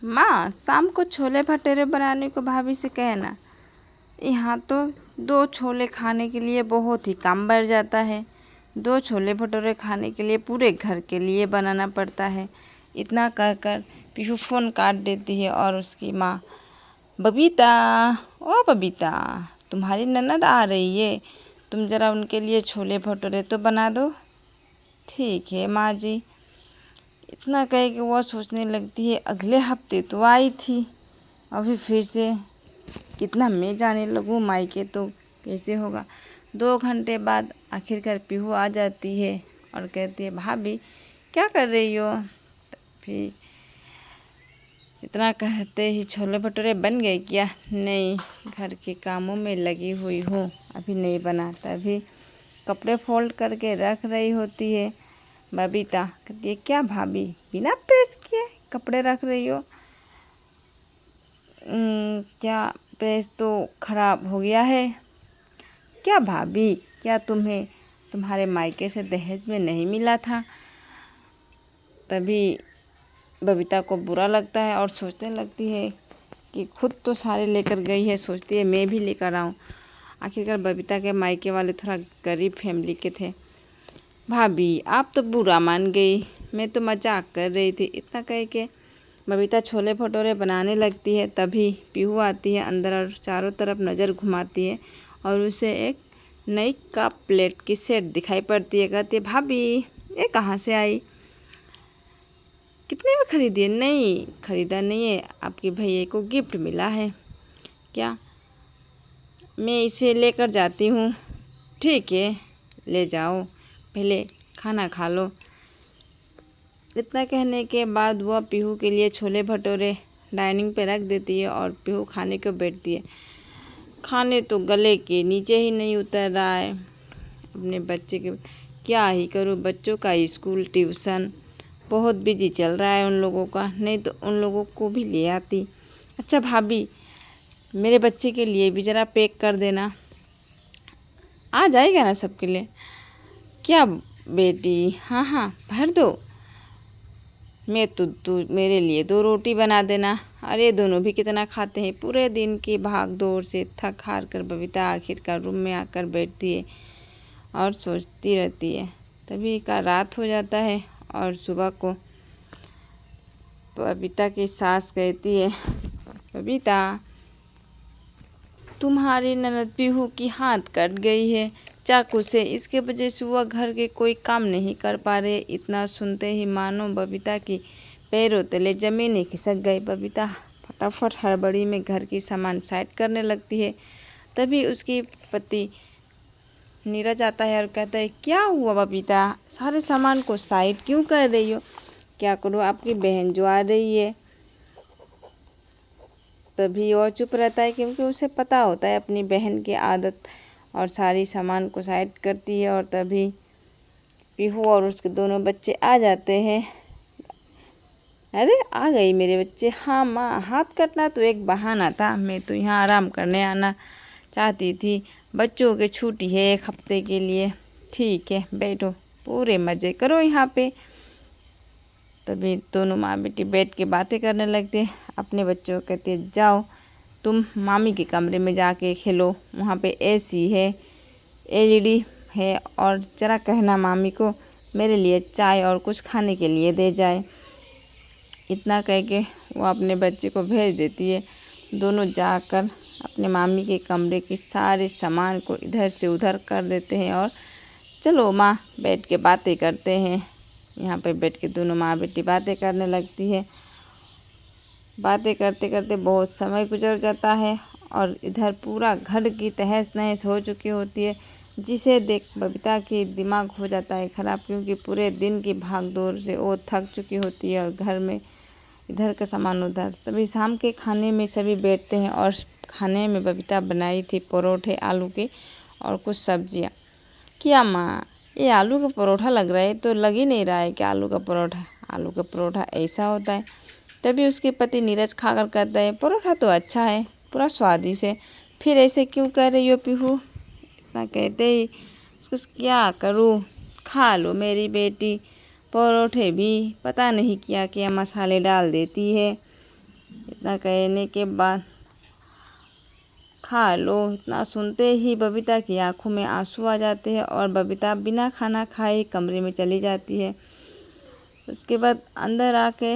माँ, शाम को छोले भटूरे बनाने को भाभी से कहना। यहाँ तो 2 छोले खाने के लिए बहुत ही काम बढ़ जाता है। 2 छोले भटूरे खाने के लिए पूरे घर के लिए बनाना पड़ता है। इतना कर कर पीहू फ़ोन काट देती है और उसकी माँ, बबीता, ओ बबीता, तुम्हारी ननद आ रही है, तुम ज़रा उनके लिए छोले भटूरे तो बना दो। ठीक है माँ जी। इतना कह के वह सोचने लगती है, अगले हफ्ते तो आई थी, अभी फिर से कितना मैं जाने लगूँ मायके तो कैसे होगा। 2 घंटे बाद आखिरकार पीहू आ जाती है और कहती है, भाभी क्या कर रही हो। फिर इतना कहते ही, छोले भटूरे बन गए क्या। नहीं, घर के कामों में लगी हुई हूँ, अभी नहीं बना। तभी कपड़े फोल्ड करके रख रही होती है बबीता। कहती है, क्या भाभी बिना प्रेस किए कपड़े रख रही हो। क्या प्रेस तो खराब हो गया है क्या भाभी। क्या तुम्हें तुम्हारे मायके से दहेज में नहीं मिला था। तभी बबीता को बुरा लगता है और सोचने लगती है कि खुद तो सारे लेकर गई है, सोचती है मैं भी लेकर आऊँ। आखिरकार बबीता के मायके वाले थोड़ा गरीब फैमिली के थे। भाभी आप तो बुरा मान गई, मैं तो मजाक कर रही थी। इतना कह के बबीता छोले भटूरे बनाने लगती है। तभी पीहू आती है अंदर और चारों तरफ नज़र घुमाती है और उसे एक नई कप प्लेट की सेट दिखाई पड़ती है। कहती है, भाभी ये कहाँ से आई, कितने में खरीदी है। नहीं खरीदा नहीं है, आपके भैया को गिफ्ट मिला है। क्या, मैं इसे लेकर जाती हूँ। ठीक है ले जाओ, पहले खाना खा लो। इतना कहने के बाद वह पीहू के लिए छोले भटूरे डाइनिंग पे रख देती है और पीहू खाने को बैठती है। खाने तो गले के नीचे ही नहीं उतर रहा है। अपने बच्चे के क्या ही करूँ, बच्चों का स्कूल ट्यूशन बहुत बिजी चल रहा है उन लोगों का, नहीं तो उन लोगों को भी ले आती। अच्छा भाभी, मेरे बच्चे के लिए भी ज़रा पैक कर देना, आ जाएगा ना सबके लिए। क्या बेटी, हाँ हाँ भर दो। मैं तो तू मेरे लिए 2 रोटी बना देना। अरे दोनों भी कितना खाते हैं। पूरे दिन की भाग दौड़ से थक हार कर बबीता आखिरकार रूम में आकर बैठती है और सोचती रहती है। तभी का रात हो जाता है और सुबह को बबीता की सास कहती है, बबीता तुम्हारी ननद पीहू की हाथ कट गई है चाकू से, इसके वजह से वह घर के कोई काम नहीं कर पा रहे। इतना सुनते ही मानो बबीता की पैरों तले जमीन ही खिसक गई। बबीता फटाफट हड़बड़ी में घर की सामान साइड करने लगती है। तभी उसकी पति नीरज आता है और कहता है, क्या हुआ बबीता, सारे सामान को साइड क्यों कर रही हो। क्या करूँ, आपकी बहन जो आ रही है। तभी वो चुप रहता है क्योंकि उसे पता होता है अपनी बहन की आदत, और सारी सामान को साइड करती है। और तभी पीहू और उसके दोनों बच्चे आ जाते हैं। अरे आ गई मेरे बच्चे। हाँ माँ, हाथ कटना तो एक बहाना था, मैं तो यहाँ आराम करने आना चाहती थी। बच्चों की छुट्टी है 1 हफ्ते के लिए। ठीक है बैठो, पूरे मज़े करो यहाँ पे। तभी दोनों माँ बेटी बैठ के बातें करने लगते हैं। अपने बच्चों को कहते हैं, जाओ तुम मामी के कमरे में जाके खेलो, वहाँ पे एसी है, एलईडी है, और जरा कहना मामी को मेरे लिए चाय और कुछ खाने के लिए दे जाए। इतना कह के वो अपने बच्चे को भेज देती है। दोनों जाकर अपने मामी के कमरे के सारे सामान को इधर से उधर कर देते हैं और चलो माँ बैठ के बातें करते हैं। यहाँ पे बैठ के दोनों माँ बेटी बातें करने लगती है। बातें करते करते बहुत समय गुजर जाता है और इधर पूरा घर की तहस नहस हो चुकी होती है, जिसे देख बबीता की दिमाग हो जाता है ख़राब, क्योंकि पूरे दिन की भाग दौड़ से वो थक चुकी होती है और घर में इधर का सामान उधर। तभी शाम के खाने में सभी बैठते हैं और खाने में बबीता बनाई थी परोठे आलू के और कुछ सब्जियाँ। क्या माँ, ये आलू का परोठा लग रहा है, तो लग ही नहीं रहा है कि आलू का परोठा। आलू का परोठा ऐसा होता है। तभी उसके पति नीरज खाकर कहता है, परोठा तो अच्छा है, पूरा स्वादिष्ट है, फिर ऐसे क्यों कर रही हो पीहू। इतना कहते ही उसको क्या करूँ, खा लो मेरी बेटी, परोठे भी पता नहीं क्या क्या मसाले डाल देती है, इतना कहने के बाद खा लो। इतना सुनते ही बबीता की आंखों में आंसू आ जाते हैं और बबीता बिना खाना खाए कमरे में चली जाती है। उसके बाद अंदर आके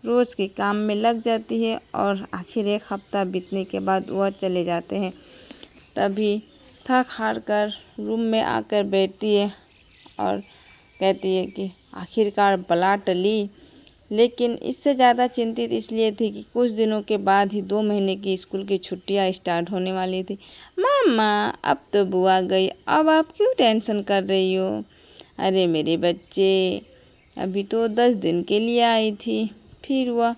रोज़ के काम में लग जाती है और आखिर एक हफ्ता बीतने के बाद वह चले जाते हैं। तभी थक हार कर रूम में आकर बैठती है और कहती है कि आखिरकार बला टली। लेकिन इससे ज़्यादा चिंतित इसलिए थी कि कुछ दिनों के बाद ही 2 महीने की स्कूल की छुट्टियां स्टार्ट होने वाली थी। मामा अब तो बुआ गई, अब आप क्यों टेंशन कर रही हो? अरे मेरे बच्चे, अभी तो 10 दिन के लिए आई थी, फिर वह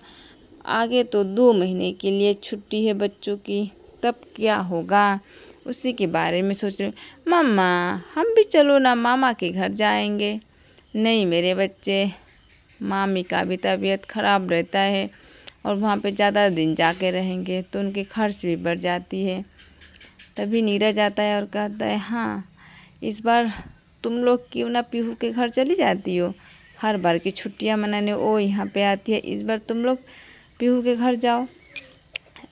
आगे तो 2 महीने के लिए छुट्टी है बच्चों की, तब क्या होगा उसी के बारे में सोच रही हूँ। मामा हम भी चलो ना, मामा के घर जाएंगे। नहीं मेरे बच्चे, मामी का भी तबीयत ख़राब रहता है और वहाँ पे ज़्यादा दिन जाके रहेंगे तो उनके खर्च भी बढ़ जाती है। तभी नीरज आता है और कहता है, हाँ इस बार तुम लोग क्यों ना पीहू के घर चली जाती हो? हर बार की छुट्टियाँ मनाने वो यहाँ पे आती है, इस बार तुम लोग पीहू के घर जाओ।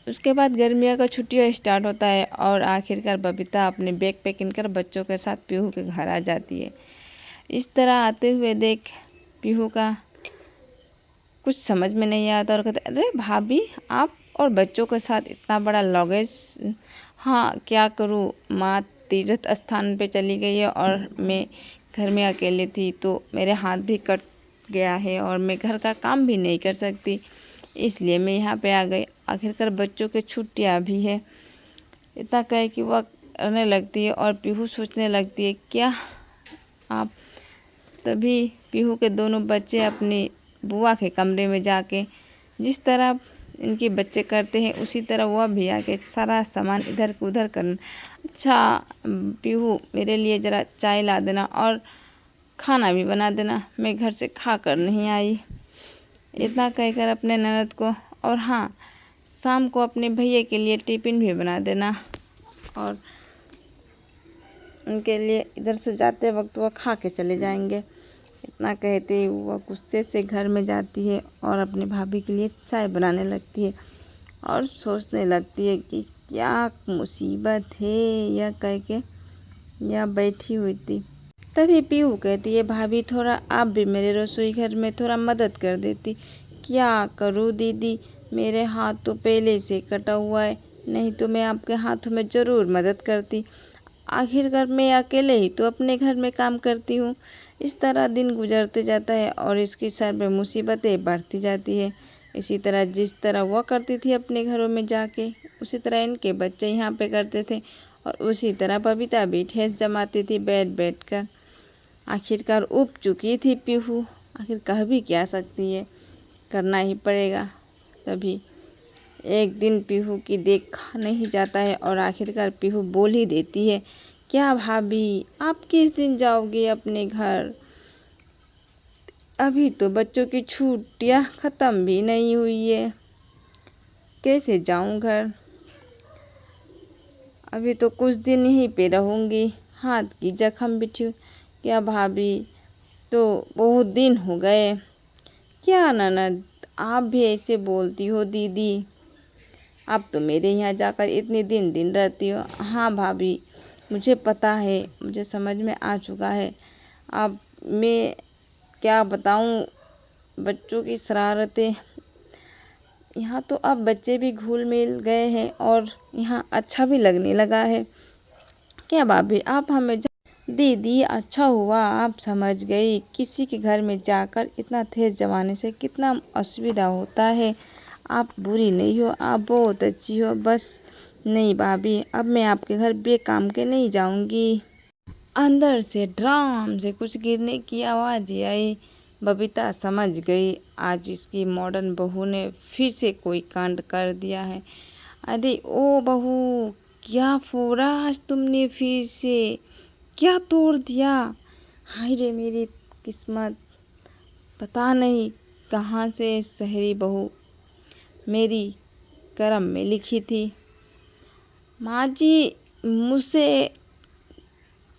उसके बाद गर्मियों का छुट्टियाँ स्टार्ट होता है और आखिरकार बबीता अपने बैग पैकिंग कर बच्चों के साथ पीहू के घर आ जाती है। इस तरह आते हुए देख पीहू का कुछ समझ में नहीं आता और कहते, अरे भाभी आप और बच्चों के साथ इतना बड़ा लगेज? हाँ क्या करूँ, माँ तीर्थ स्थान पे चली गई है और मैं घर में अकेली थी तो मेरे हाथ भी कट गया है और मैं घर का काम भी नहीं कर सकती, इसलिए मैं यहाँ पे आ गई। आखिरकार बच्चों की छुट्टियाँ भी है। इतना कहे कि वह रहने लगती है और पीहू सोचने लगती है क्या आप। तभी पीहू के दोनों बच्चे अपनी बुआ के कमरे में जाके जिस तरह इनके बच्चे करते हैं उसी तरह वह भी आके सारा सामान इधर उधर करना। अच्छा पीहू मेरे लिए ज़रा चाय ला देना और खाना भी बना देना, मैं घर से खा कर नहीं आई। इतना कहकर अपने ननद को, और हाँ शाम को अपने भैया के लिए टिफ़िन भी बना देना और उनके लिए इधर से जाते वक्त वह खा के चले जाएंगे। इतना कहते ही वह गुस्से से घर में जाती है और अपने भाभी के लिए चाय बनाने लगती है और सोचने लगती है कि क्या मुसीबत है। यह कह के यह बैठी हुई थी। तभी पीहू कहती है, भाभी थोड़ा आप भी मेरे रसोई घर में थोड़ा मदद कर देती। क्या करूँ दीदी, मेरे हाथ तो पहले से कटा हुआ है, नहीं तो मैं आपके हाथों में ज़रूर मदद करती। आखिरकार मैं अकेले ही तो अपने घर में काम करती हूँ। इस तरह दिन गुजरते जाता है और इसकी सर पे मुसीबतें बढ़ती जाती है। इसी तरह जिस तरह वह करती थी अपने घरों में जाके, उसी तरह इनके बच्चे यहाँ पे करते थे और उसी तरह बबीता भी ठेस जमाती थी बैठ बैठ कर। आखिरकार उब चुकी थी पीहू, आखिर कह भी क्या सकती है, करना ही पड़ेगा। तभी एक दिन पीहू की देखा नहीं जाता है और आखिरकार पीहू बोल ही देती है, क्या भाभी आप किस दिन जाओगे अपने घर? अभी तो बच्चों की छुट्टियां ख़त्म भी नहीं हुई है, कैसे जाऊं घर? अभी तो कुछ दिन यहीं पे रहूंगी, हाथ की जख्म भी ठीक। क्या भाभी तो बहुत दिन हो गए। क्या ननद आप भी ऐसे बोलती हो दीदी, आप तो मेरे यहाँ जाकर इतने दिन रहती हो। हाँ भाभी मुझे पता है, मुझे समझ में आ चुका है। अब मैं क्या बताऊँ, बच्चों की शरारतें, यहाँ तो अब बच्चे भी घुल मिल गए हैं और यहाँ अच्छा भी लगने लगा है। क्या भाभी आप हमें दीदी अच्छा हुआ आप समझ गई, किसी के घर में जाकर इतना तेज जमाने से कितना असुविधा होता है। आप बुरी नहीं हो, आप बहुत अच्छी हो। बस नहीं भाभी, अब मैं आपके घर बेकाम के नहीं जाऊंगी। अंदर से ड्राम से कुछ गिरने की आवाज़ आई। बबीता समझ गई आज इसकी मॉडर्न बहू ने फिर से कोई कांड कर दिया है। अरे ओ बहू, क्या फोड़ा आज तुमने फिर से, क्या तोड़ दिया? हाय रे मेरी किस्मत, पता नहीं कहाँ से शहरी बहू मेरी करम में लिखी थी। माँ जी मुझसे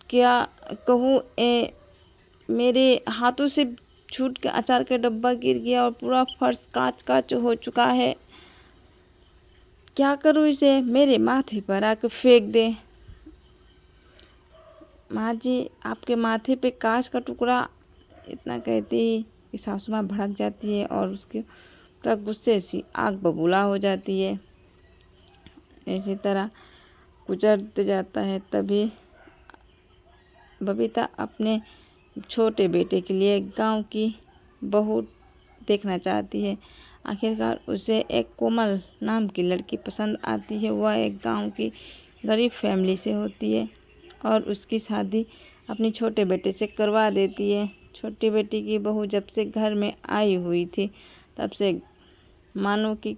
क्या कहूँ, मेरे हाथों से छूट के अचार का डब्बा गिर गया और पूरा फर्श कांच कांच हो चुका है। क्या करूँ इसे, मेरे माथे पर आके फेंक दे। माँ जी आपके माथे पे कांच का टुकड़ा, इतना कहती ही कि सासू माँ भड़क जाती है और उसके पूरा गुस्से से आग बबूला हो जाती है। इसी तरह गुजरते जाता है। तभी बबीता अपने छोटे बेटे के लिए गांव की बहू देखना चाहती है। आखिरकार उसे एक कोमल नाम की लड़की पसंद आती है। वह एक गांव की गरीब फैमिली से होती है और उसकी शादी अपनी छोटे बेटे से करवा देती है। छोटी बेटी की बहू जब से घर में आई हुई थी तब से मानो कि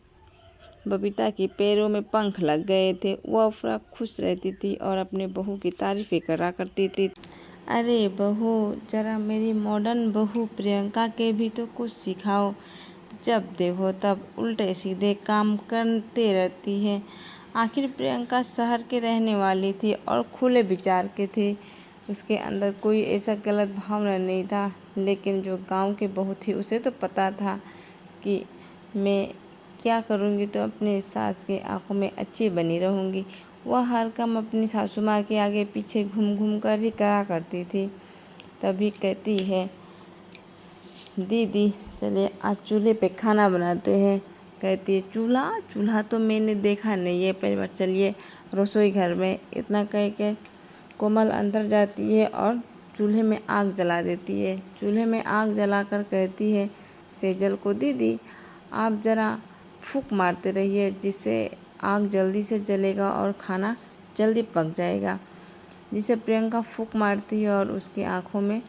बबीता के पैरों में पंख लग गए थे। वह पूरा खुश रहती थी और अपने बहू की तारीफें करा करती थी। अरे बहू, जरा मेरी मॉडर्न बहू प्रियंका के भी तो कुछ सिखाओ। जब देखो तब उल्टे सीधे काम करते रहती है। आखिर प्रियंका शहर के रहने वाली थी और खुले विचार के थे। उसके अंदर कोई ऐसा गलत भावना नहीं था। लेकिन जो गांव की बहू थी उसे तो पता था कि मैं क्या करूँगी तो अपने सास के आंखों में अच्छी बनी रहूँगी। वह हर काम अपनी सासू माँ के आगे पीछे घूम घूम कर ही करा करती थी। तभी कहती है, दीदी चले आज चूल्हे पे खाना बनाते हैं। कहती है, चूल्हा चूल्हा तो मैंने देखा नहीं है, पहली बार चलिए रसोई घर में। इतना कह के कोमल अंदर जाती है और चूल्हे में आग जला देती है। चूल्हे में आग जलाकर कहती है सेजल को, दीदी आप ज़रा फूंक मारते रहिए जिससे आग जल्दी से जलेगा और खाना जल्दी पक जाएगा। जिसे प्रियंका फूंक मारती है और उसकी आंखों में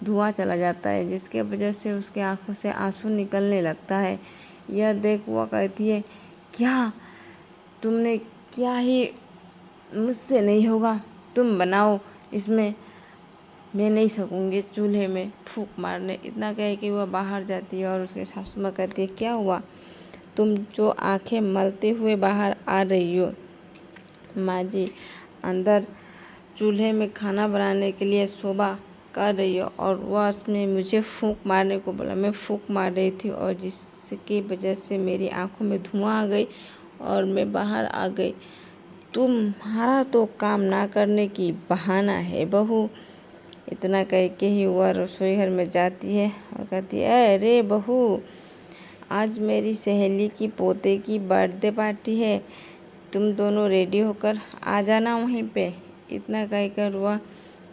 धुआं चला जाता है, जिसके वजह से उसकी आंखों से आंसू निकलने लगता है। यह देख वह कहती है, क्या तुमने क्या ही, मुझसे नहीं होगा, तुम बनाओ इसमें, मैं नहीं सकूँगी चूल्हे में फूंक मारने। इतना कह के वह बाहर जाती है और उसके सासू माँ कहती है, क्या हुआ, तुम जो आंखें मलते हुए बाहर आ रही हो। माँ जी अंदर चूल्हे में खाना बनाने के लिए शोभा कर रही हो और वह उसमें मुझे फूंक मारने को बोला। मैं फूंक मार रही थी और जिसकी वजह से मेरी आंखों में धुआं आ गई और मैं बाहर आ गई। तुम्हारा तो काम ना करने की बहाना है बहू। इतना कह के ही वह रसोई घर में जाती है और कहती है, अरे बहू, आज मेरी सहेली की पोते की बर्थडे पार्टी है, तुम दोनों रेडी होकर आ जाना वहीं पे। इतना कहकर वह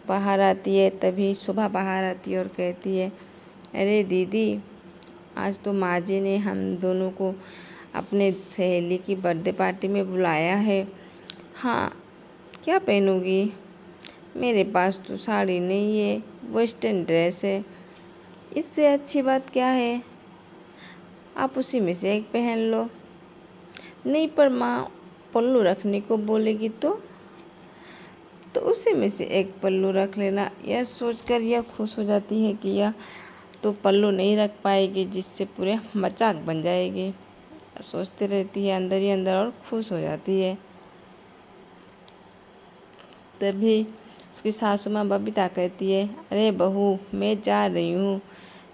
बाहर आती है। तभी सुबह बाहर आती है और कहती है, अरे दीदी, आज तो माँ जी ने हम दोनों को अपने सहेली की बर्थडे पार्टी में बुलाया है। हाँ, क्या पहनूँगी, मेरे पास तो साड़ी नहीं है, वेस्टर्न ड्रेस है। इससे अच्छी बात क्या है, आप उसी में से एक पहन लो। नहीं पर माँ पल्लू रखने को बोलेगी तो उसी में से एक पल्लू रख लेना। यह सोचकर यह खुश हो जाती है कि यह तो पल्लू नहीं रख पाएगी, जिससे पूरे मजाक बन जाएगी। सोचती रहती है अंदर ही अंदर और खुश हो जाती है। तभी उसकी सासू माँ बबीता कहती है, अरे बहू, मैं जा रही हूँ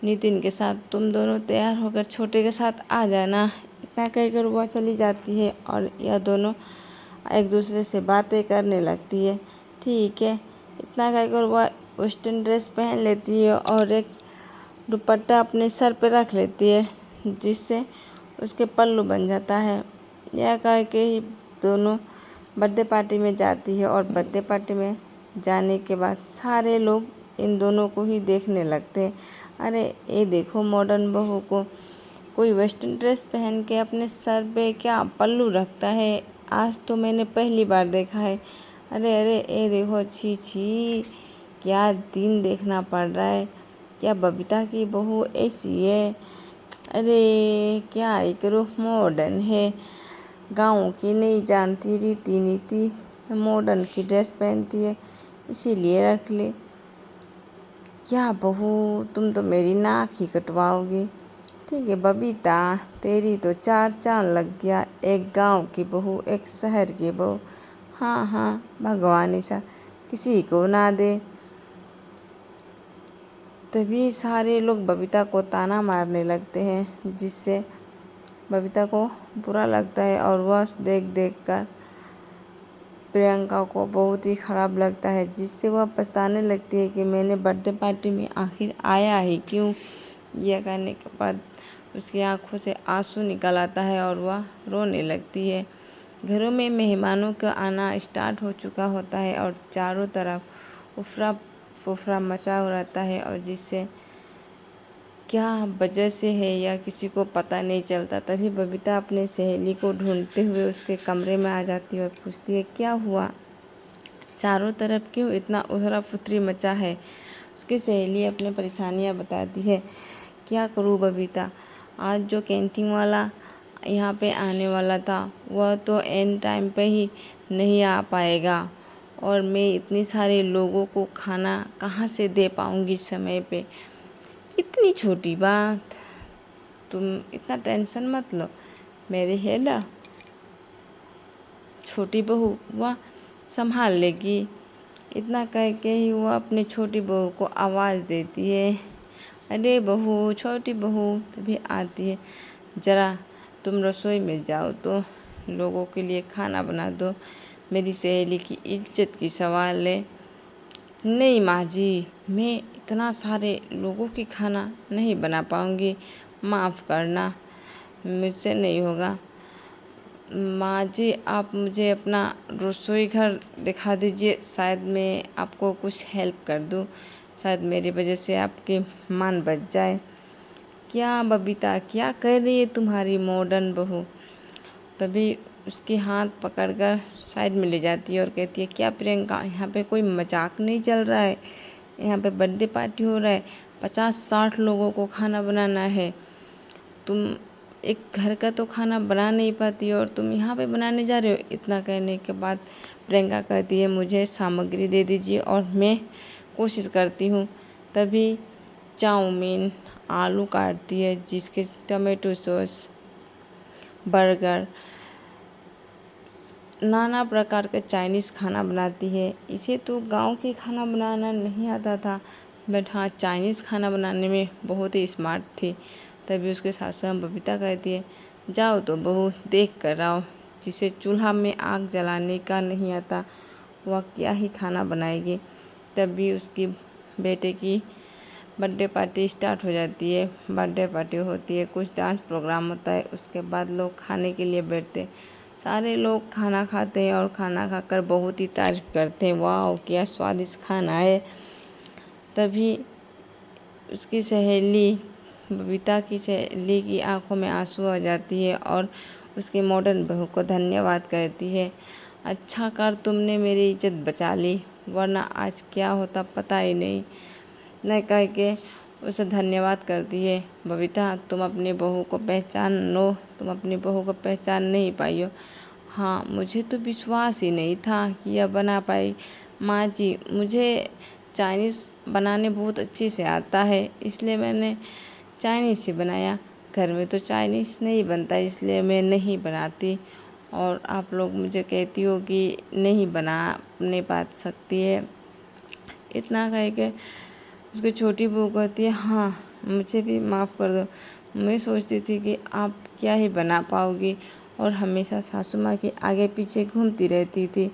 नितिन के साथ, तुम दोनों तैयार होकर छोटे के साथ आ जाना। इतना कहकर वह चली जाती है और यह दोनों एक दूसरे से बातें करने लगती है। ठीक है, इतना कहकर वह वेस्टर्न ड्रेस पहन लेती है और एक दुपट्टा अपने सर पे रख लेती है, जिससे उसके पल्लू बन जाता है। यह कह के ही दोनों बर्थडे पार्टी में जाती है और बर्थडे पार्टी में जाने के बाद सारे लोग इन दोनों को ही देखने लगते हैं। अरे ये देखो मॉडर्न बहू को, कोई वेस्टर्न ड्रेस पहन के अपने सर पे क्या पल्लू रखता है, आज तो मैंने पहली बार देखा है। अरे अरे ये देखो, छी छी, क्या दिन देखना पड़ रहा है, क्या बबीता की बहू ऐसी है। अरे क्या एक रूह मॉडर्न है, गाँव की नहीं जानती रीति नीति, मॉडर्न की ड्रेस पहनती है, इसीलिए रख ले। क्या बहू, तुम तो मेरी नाक ही कटवाओगी। ठीक है बबीता, तेरी तो चार चांद लग गया, एक गांव की बहू, एक शहर की बहू। हाँ हाँ, भगवान ऐसा किसी को ना दे। तभी सारे लोग बबीता को ताना मारने लगते हैं, जिससे बबीता को बुरा लगता है और वह देख देख कर प्रियंका को बहुत ही ख़राब लगता है, जिससे वह पछताने लगती है कि मैंने बर्थडे पार्टी में आखिर आया ही क्यों। यह कहने के बाद उसकी आंखों से आंसू निकल आता है और वह रोने लगती है। घरों में मेहमानों का आना स्टार्ट हो चुका होता है और चारों तरफ उफरा फुफरा मचा रहता है, और जिससे क्या वजह से है या किसी को पता नहीं चलता। तभी बबीता अपने सहेली को ढूंढते हुए उसके कमरे में आ जाती है और पूछती है, क्या हुआ, चारों तरफ क्यों इतना उथरा पुथरी मचा है। उसकी सहेली अपनी परेशानियां बताती है। क्या करूँ बबीता, आज जो कैंटीन वाला यहाँ पे आने वाला था वह तो एंड टाइम पे ही नहीं आ पाएगा, और मैं इतनी सारे लोगों को खाना कहाँ से दे पाऊँगी समय पे। इतनी छोटी बात, तुम इतना टेंशन मत लो, मेरे है ना छोटी बहू, वह संभाल लेगी। इतना कह के ही वह अपनी छोटी बहू को आवाज़ देती है, अरे बहू, छोटी बहू। तभी आती है, ज़रा तुम रसोई में जाओ तो लोगों के लिए खाना बना दो, मेरी सहेली की इज्जत की सवाल है। नहीं माँ जी, मैं इतना सारे लोगों की खाना नहीं बना पाऊँगी, माफ़ करना, मुझसे नहीं होगा। माँ जी, आप मुझे अपना रसोई घर दिखा दीजिए, शायद मैं आपको कुछ हेल्प कर दूँ, शायद मेरी वजह से आपकी मान बच जाए। क्या बबीता, क्या कर रही है तुम्हारी मॉडर्न बहू। तभी उसकी हाथ पकड़कर साइड में ले जाती है और कहती है, क्या प्रियंका, यहाँ पे कोई मजाक नहीं चल रहा है, यहाँ पे बर्थडे पार्टी हो रहा है, 50-60 लोगों को खाना बनाना है, तुम एक घर का तो खाना बना नहीं पाती और तुम यहाँ पे बनाने जा रहे हो। इतना कहने के बाद प्रियंका कहती है, मुझे सामग्री दे दीजिए और मैं कोशिश करती हूँ। तभी चाउमीन, आलू काटती है, जिसके टमाटो सॉस, बर्गर, नाना प्रकार का चाइनीज़ खाना बनाती है। इसे तो गांव के खाना बनाना नहीं आता था, बट हाँ, चाइनीज़ खाना बनाने में बहुत ही स्मार्ट थी। तभी उसके सासू बबीता कहती है, जाओ तो बहू, देख कर आओ, जिसे चूल्हा में आग जलाने का नहीं आता वह क्या ही खाना बनाएगी। तभी उसकी बेटे की बर्थडे पार्टी स्टार्ट हो जाती है। बर्थडे पार्टी होती है, कुछ डांस प्रोग्राम होता है, उसके बाद लोग खाने के लिए बैठते हैं। सारे लोग खाना खाते हैं और खाना खाकर बहुत ही तारीफ करते हैं, वाह क्या स्वादिष्ट खाना है। तभी उसकी सहेली, बबीता की सहेली की आंखों में आंसू आ जाती है और उसकी मॉडर्न बहू को धन्यवाद कहती है, अच्छा कर तुमने मेरी इज्जत बचा ली, वरना आज क्या होता पता ही नहीं। न कह के उसे धन्यवाद करती है। बबीता, तुम अपनी बहू को पहचान लो, तुम अपनी बहू को पहचान नहीं पाई हो। हाँ, मुझे तो विश्वास ही नहीं था कि यह बना पाई। माँ जी, मुझे चाइनीज़ बनाने बहुत अच्छे से आता है, इसलिए मैंने चाइनीज़ ही बनाया। घर में तो चाइनीज़ नहीं बनता, इसलिए मैं नहीं बनाती, और आप लोग मुझे कहती हो कि नहीं बना नहीं पा सकती है। इतना कह के उसकी छोटी बहू कहती है, हाँ मुझे भी माफ़ कर दो, मैं सोचती थी कि आप क्या ही बना पाओगी और हमेशा सासू माँ के आगे पीछे घूमती रहती थी।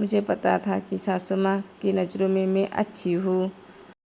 मुझे पता था कि सासू माँ की नज़रों में मैं अच्छी हूँ।